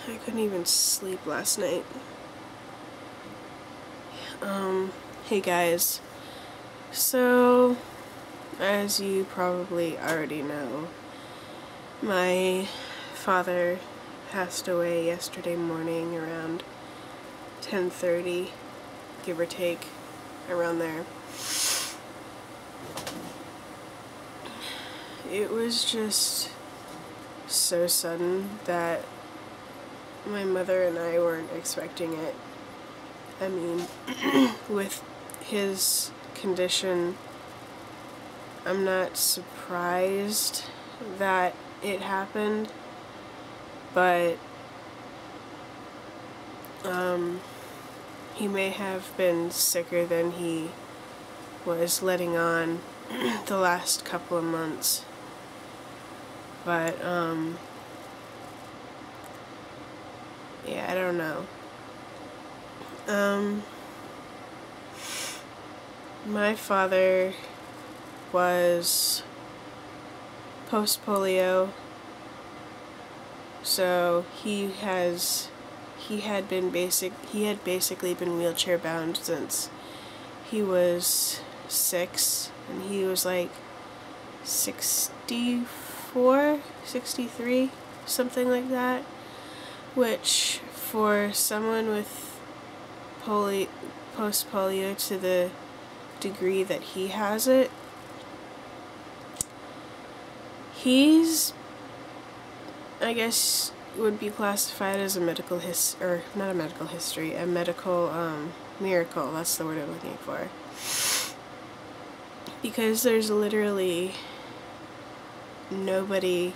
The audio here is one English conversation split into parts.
I couldn't even sleep last night. Hey guys. So, as you probably already know, my father passed away yesterday morning around 10:30, give or take, around there. It was just so sudden that my mother and I weren't expecting it. I mean, with his condition, I'm not surprised that it happened, but he may have been sicker than he was letting on the last couple of months. But, yeah, I don't know. My father was post-polio, so he had basically been wheelchair bound since he was 6, and he was like 64, 63, something like that, which for someone with post-polio to the degree that he has it, he's, I guess, would be classified as a medical a medical miracle. That's the word I'm looking for. Because there's literally nobody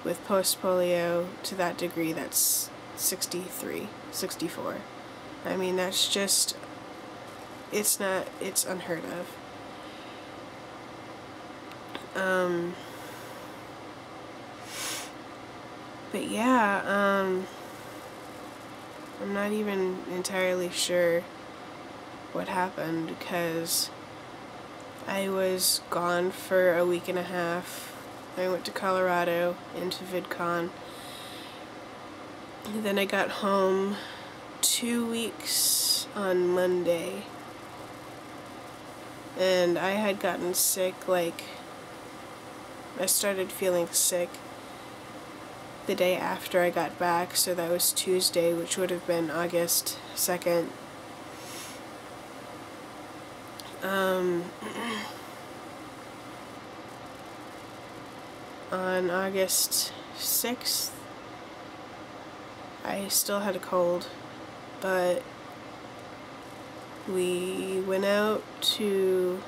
with post-polio to that degree that's 63, 64. I mean, that's just, it's unheard of. But yeah, I'm not even entirely sure what happened because I was gone for a week and a half. I went to Colorado into VidCon. Then I got home 2 weeks on Monday. And I had gotten sick, like, I started feeling sick the day after I got back, so that was Tuesday, which would have been August 2nd. On August 6th, I still had a cold, but we went out to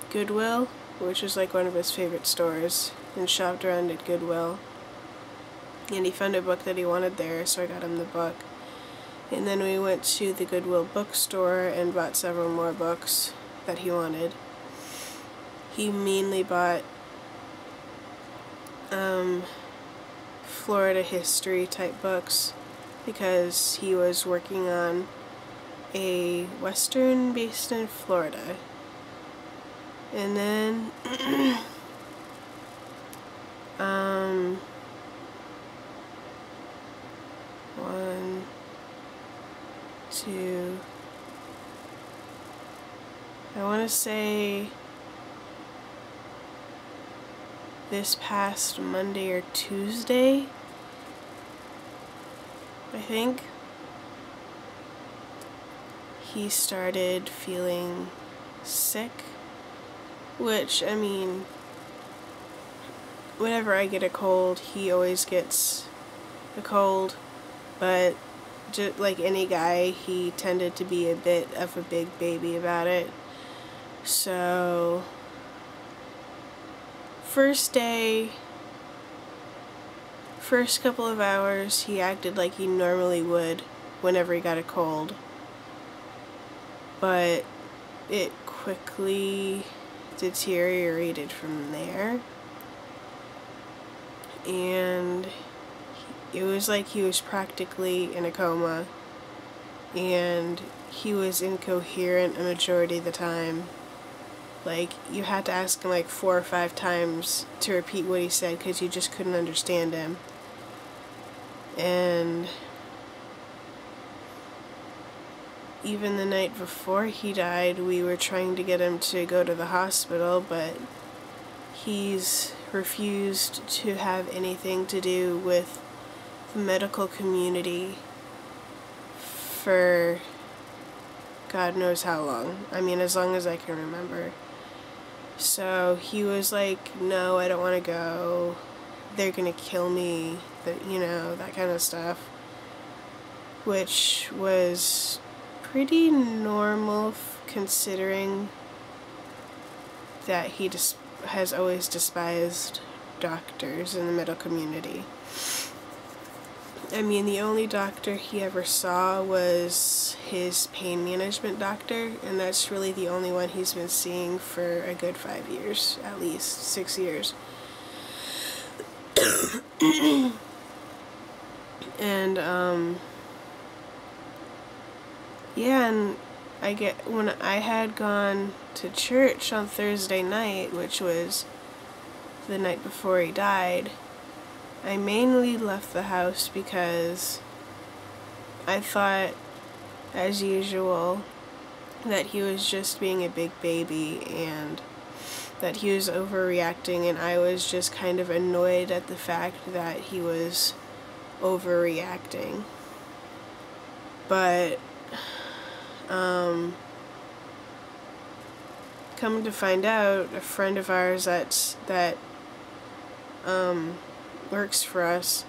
Goodwill, which is like one of his favorite stores, and shopped around at Goodwill. And he found a book that he wanted there, so I got him the book. And then we went to the Goodwill bookstore and bought several more books that he wanted. He mainly bought Florida history type books because he was working on a western based in Florida. And then 1, 2, I want to say this past Monday or Tuesday, I think, he started feeling sick, which, I mean, whenever I get a cold, he always gets a cold, but just like any guy, he tended to be a bit of a big baby about it. So, first day, first couple of hours, he acted like he normally would whenever he got a cold, but it quickly deteriorated from there, and it was like he was practically in a coma, and he was incoherent a majority of the time. Like, you had to ask him like 4 or 5 times to repeat what he said because you just couldn't understand him. And even the night before he died, we were trying to get him to go to the hospital, but he's refused to have anything to do with the medical community for God knows how long. I mean, as long as I can remember. So he was like, no, I don't want to go. They're gonna kill me. You know, that kind of stuff. Which was pretty normal considering that he has always despised doctors in the medical community. I mean, the only doctor he ever saw was his pain management doctor, and that's really the only one he's been seeing for a good 5 years, at least 6 years. And, yeah, and when I had gone to church on Thursday night, which was the night before he died, I mainly left the house because I thought, as usual, that he was just being a big baby and that he was overreacting, and I was just kind of annoyed at the fact that he was overreacting. But come to find out, a friend of ours that works for us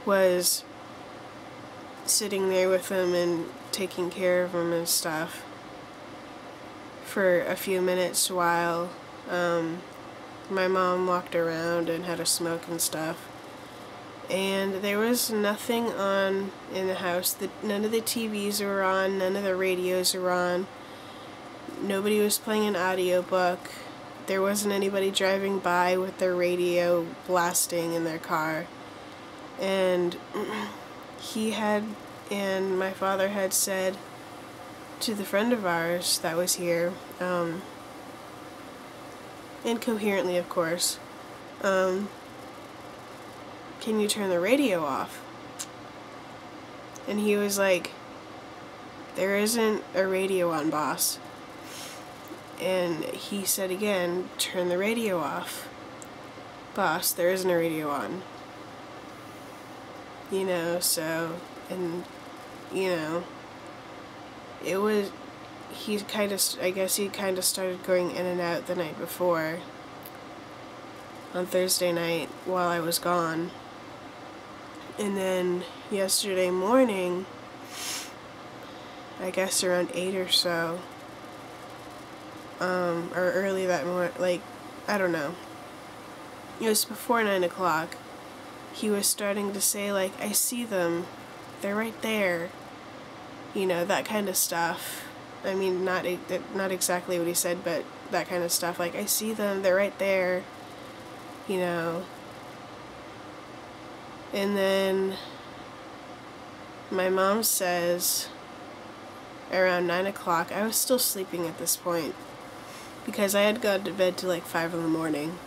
was sitting there with him and taking care of him and stuff for a few minutes while my mom walked around and had a smoke and stuff. And there was nothing on in the house. None of the TVs were on, none of the radios were on. Nobody was playing an audiobook. There wasn't anybody driving by with their radio blasting in their car. And my father had said to the friend of ours that was here, incoherently of course, can you turn the radio off? And he was like, there isn't a radio on, boss. And he said again, turn the radio off. Boss, there isn't a radio on. You know, so, and, you know, it was, I guess he kind of started going in and out the night before, on Thursday night, while I was gone. And then yesterday morning, I guess around 8 or so, or early that morning, like, I don't know. It was before 9 o'clock. He was starting to say, like, I see them. They're right there. You know, that kind of stuff. I mean, not exactly what he said, but that kind of stuff. Like, I see them. They're right there. You know. And then my mom says around 9 o'clock, I was still sleeping at this point because I had gone to bed till like 5 in the morning.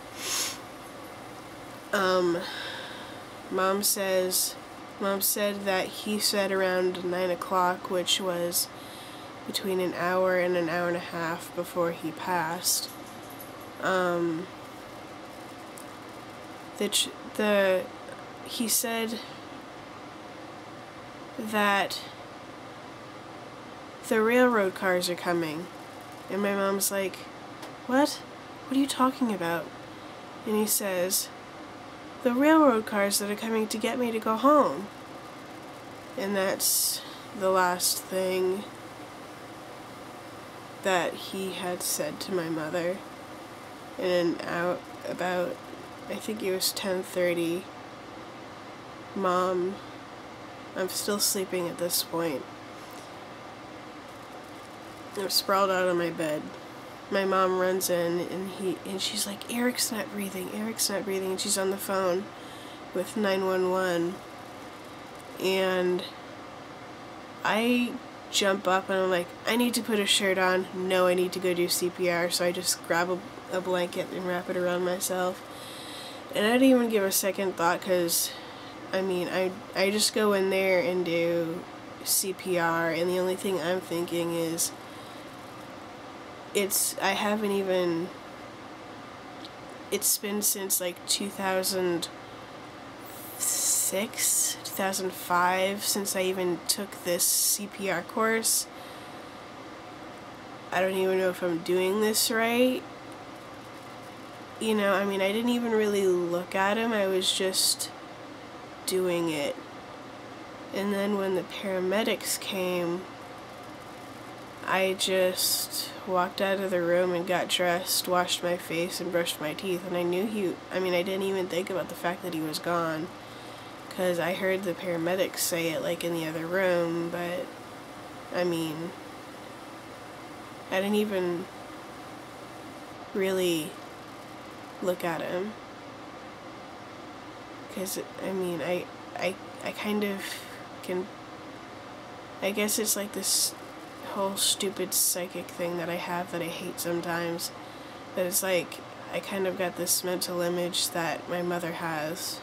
Mom said that he said around 9 o'clock, which was between an hour and an hour and a half before he passed, he said that the railroad cars are coming. And my mom's like, what? What are you talking about? And he says, the railroad cars that are coming to get me to go home. And that's the last thing that he had said to my mother. And out about, I think it was 10:30, Mom, I'm still sleeping at this point. I'm sprawled out on my bed. My mom runs in and she's like, Eric's not breathing, and she's on the phone with 911. And I jump up and I'm like, I need to put a shirt on. No, I need to go do CPR. So I just grab a blanket and wrap it around myself. And I didn't even give a second thought because, I mean, I just go in there and do CPR, and the only thing I'm thinking is it's been since like 2006, 2005 since I even took this CPR course. I don't even know if I'm doing this right. You know, I mean, I didn't even really look at him, I was just doing it. And then when the paramedics came, I just walked out of the room and got dressed, washed my face, and brushed my teeth. And I knew I didn't even think about the fact that he was gone, because I heard the paramedics say it like in the other room, but I mean, I didn't even really look at him. Because, I mean, I kind of can, I guess it's like this whole stupid psychic thing that I have that I hate sometimes, that it's like, I kind of got this mental image that my mother has,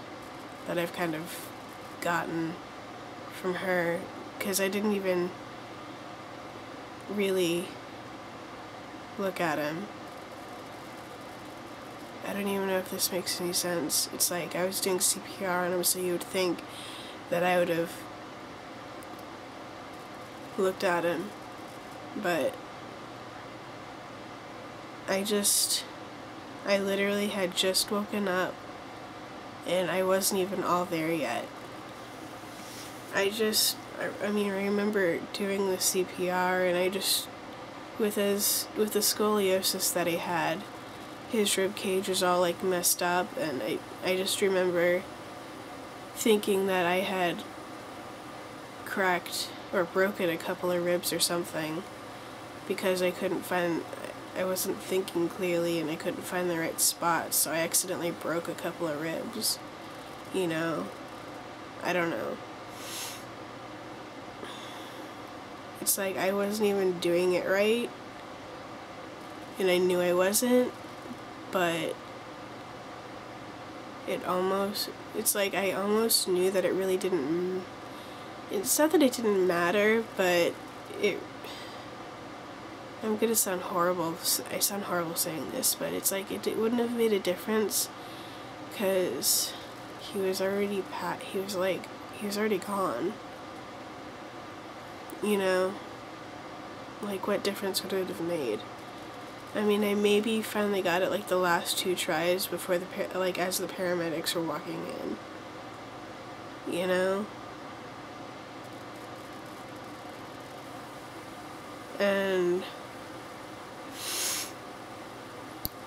that I've kind of gotten from her, because I didn't even really look at him. I don't even know if this makes any sense. It's like I was doing CPR on him, so you would think that I would have looked at him, but I literally had just woken up and I wasn't even all there yet. I remember doing the CPR, and I just, with the scoliosis that he had, his rib cage was all like messed up, and I just remember thinking that I had cracked or broken a couple of ribs or something, because I wasn't thinking clearly and I couldn't find the right spot, so I accidentally broke a couple of ribs, you know, I don't know. It's like I wasn't even doing it right, and I knew I wasn't, but it's like I almost knew that it really didn't, it's not that it didn't matter, but I'm gonna sound horrible, I sound horrible saying this, but it's like it wouldn't have made a difference, because he was already gone, you know, like what difference would it have made? I mean, I maybe finally got it like the last 2 tries before as the paramedics were walking in, you know? And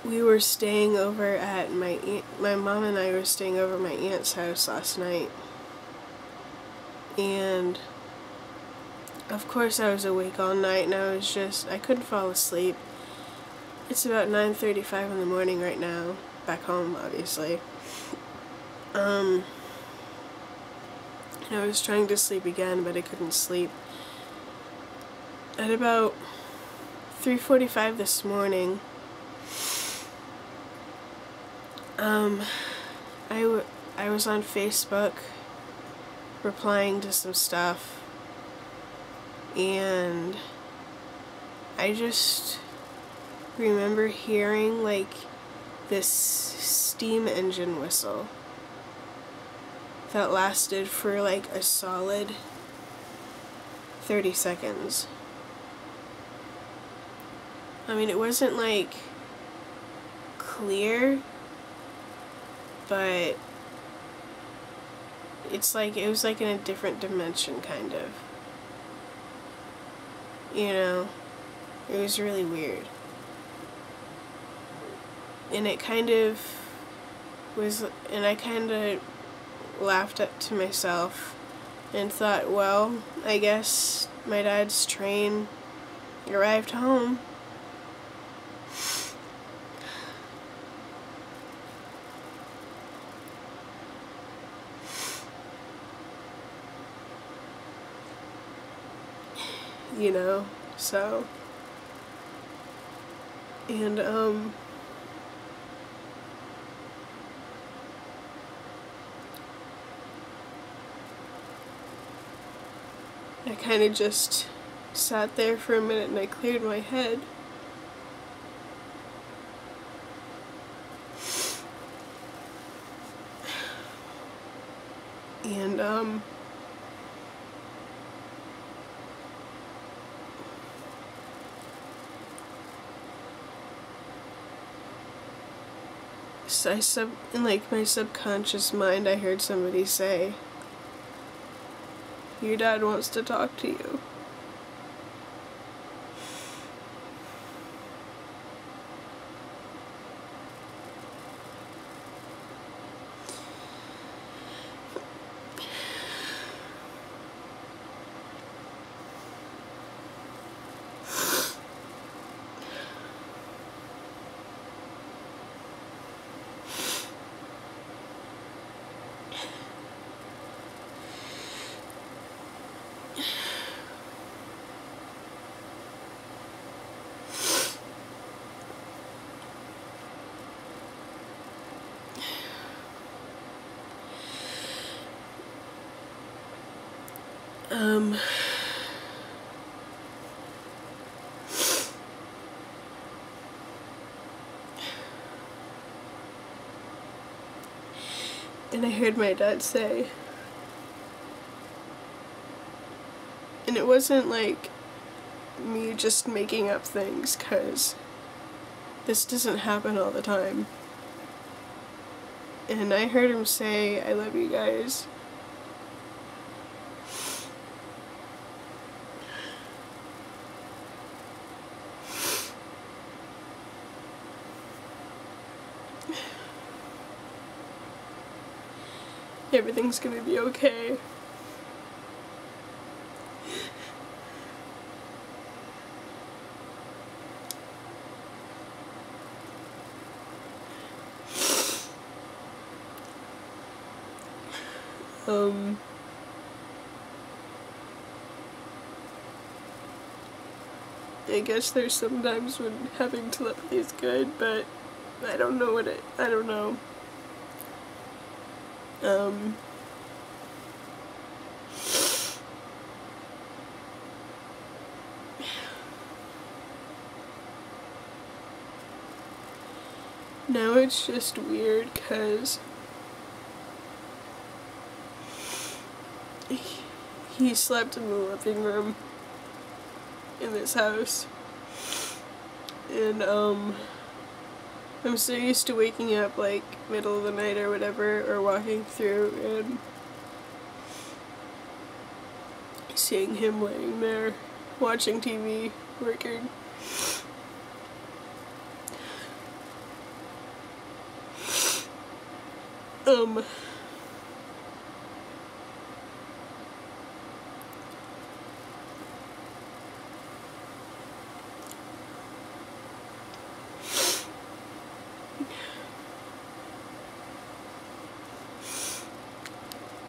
we were staying over at my mom and I were staying over at my aunt's house last night, and of course I was awake all night, and I couldn't fall asleep. It's about 9:35 in the morning right now, back home, obviously. And I was trying to sleep again, but I couldn't sleep. At about 3:45 this morning, I was on Facebook replying to some stuff, and I just remember hearing like this steam engine whistle that lasted for like a solid 30 seconds. I mean, it wasn't like clear, but it was like in a different dimension, kind of. You know, it was really weird. And it kind of was, and I kind of laughed up to myself and thought, well, I guess my dad's train arrived home. you know, so, and, I kind of just sat there for a minute and I cleared my head. And, so in like my subconscious mind, I heard somebody say, "Your dad wants to talk to you." And I heard my dad say, and it wasn't like me just making up things, 'cause this doesn't happen all the time. And I heard him say, "I love you guys." Everything's gonna be okay. I guess there's sometimes when having telepathy is good, but I don't know I don't know. Now it's just weird, 'cause he slept in the living room in this house, and I'm so used to waking up like middle of the night or whatever, or walking through and seeing him laying there watching TV, working.